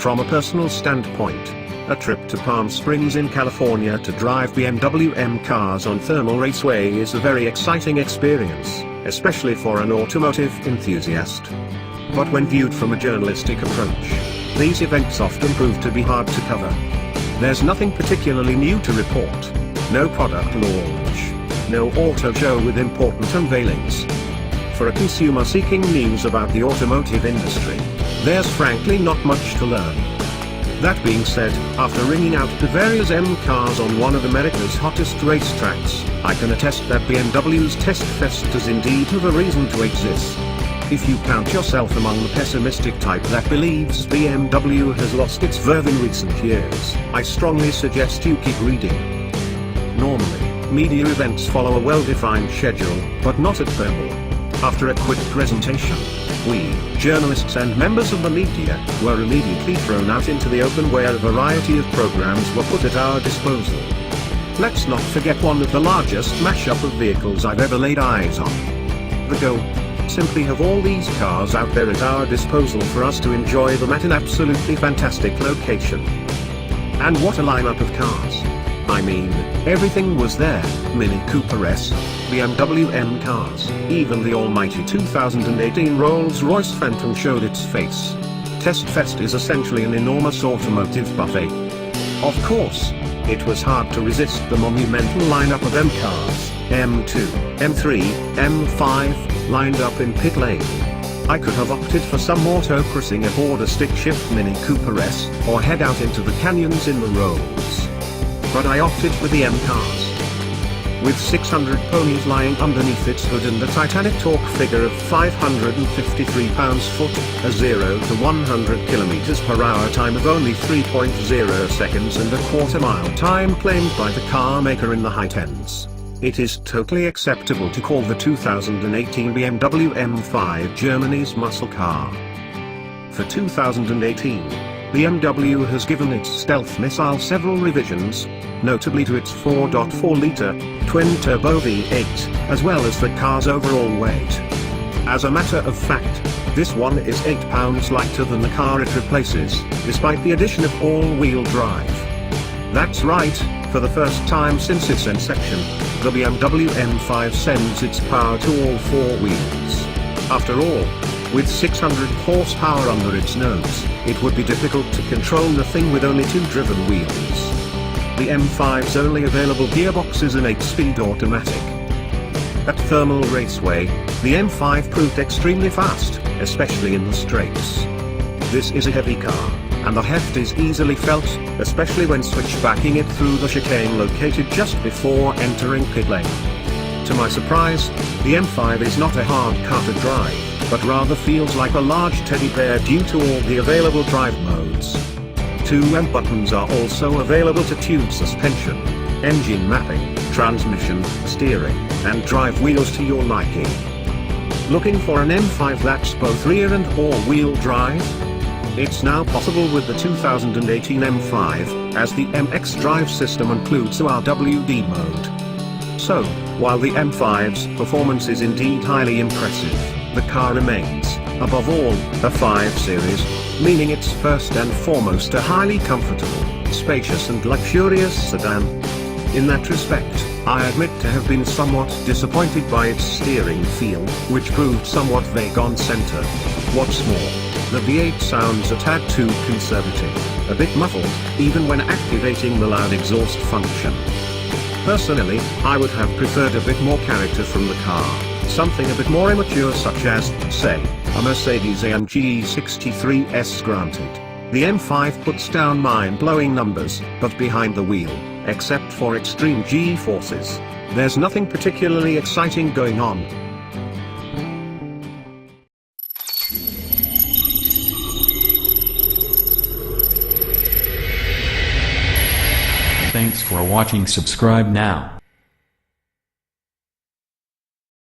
From a personal standpoint, a trip to Palm Springs in California to drive BMW M cars on thermal raceway is a very exciting experience, especially for an automotive enthusiast. But when viewed from a journalistic approach, these events often prove to be hard to cover. There's nothing particularly new to report. No product launch. No auto show with important unveilings. For a consumer seeking news about the automotive industry, there's frankly not much to learn. That being said, after ringing out Bavaria's M cars on one of America's hottest racetracks, I can attest that BMW's Test Fest does indeed have a reason to exist. If you count yourself among the pessimistic type that believes BMW has lost its verve in recent years, I strongly suggest you keep reading. Normally, media events follow a well-defined schedule, but not at thermal. After a quick presentation, we, journalists and members of the media, were immediately thrown out into the open where a variety of programs were put at our disposal. Let's not forget one of the largest mashup of vehicles I've ever laid eyes on. The goal? Simply have all these cars out there at our disposal for us to enjoy them at an absolutely fantastic location. And what a lineup of cars. I mean, everything was there: Mini Cooper S, BMW M cars, even the almighty 2018 Rolls-Royce Phantom showed its face. Test Fest is essentially an enormous automotive buffet. Of course, it was hard to resist the monumental lineup of M cars, M2, M3, M5, lined up in pit lane. I could have opted for some autocrossing aboard a stick-shift Mini Cooper S, or head out into the canyons in the Rolls. But I opted for the M cars. With 600 ponies lying underneath its hood and a titanic torque figure of 553 pounds-foot, a 0 to 100 km/h time of only 3.0 seconds and a quarter-mile time claimed by the car maker in the high tens, it is totally acceptable to call the 2018 BMW M5 Germany's muscle car. For 2018, BMW has given its stealth missile several revisions, notably to its 4.4-litre, twin-turbo V8, as well as the car's overall weight. As a matter of fact, this one is 8 pounds lighter than the car it replaces, despite the addition of all-wheel drive. That's right, for the first time since its inception, the BMW M5 sends its power to all four wheels. After all, with 600 horsepower under its nose, it would be difficult to control the thing with only two driven wheels. The M5's only available gearbox is an 8-speed automatic. At thermal raceway, the M5 proved extremely fast, especially in the straights. This is a heavy car, and the heft is easily felt, especially when switchbacking it through the chicane located just before entering pit lane. To my surprise, the M5 is not a hard car to drive, but rather feels like a large teddy bear due to all the available drive modes. 2 M buttons are also available to tune suspension, engine mapping, transmission, steering, and drive wheels to your liking. Looking for an M5 that's both rear and all-wheel drive? It's now possible with the 2018 M5, as the MX drive system includes a RWD mode. So, while the M5's performance is indeed highly impressive, the car remains, above all, a 5 Series, meaning it's first and foremost a highly comfortable, spacious and luxurious sedan. In that respect, I admit to have been somewhat disappointed by its steering feel, which proved somewhat vague on center. What's more, the V8 sounds a tad too conservative, a bit muffled, even when activating the loud exhaust function. Personally, I would have preferred a bit more character from the car, something a bit more immature such as, say, a Mercedes-AMG E63S. Granted, the M5 puts down mind-blowing numbers, but behind the wheel, except for extreme G-forces, there's nothing particularly exciting going on. Thanks for watching. Subscribe now.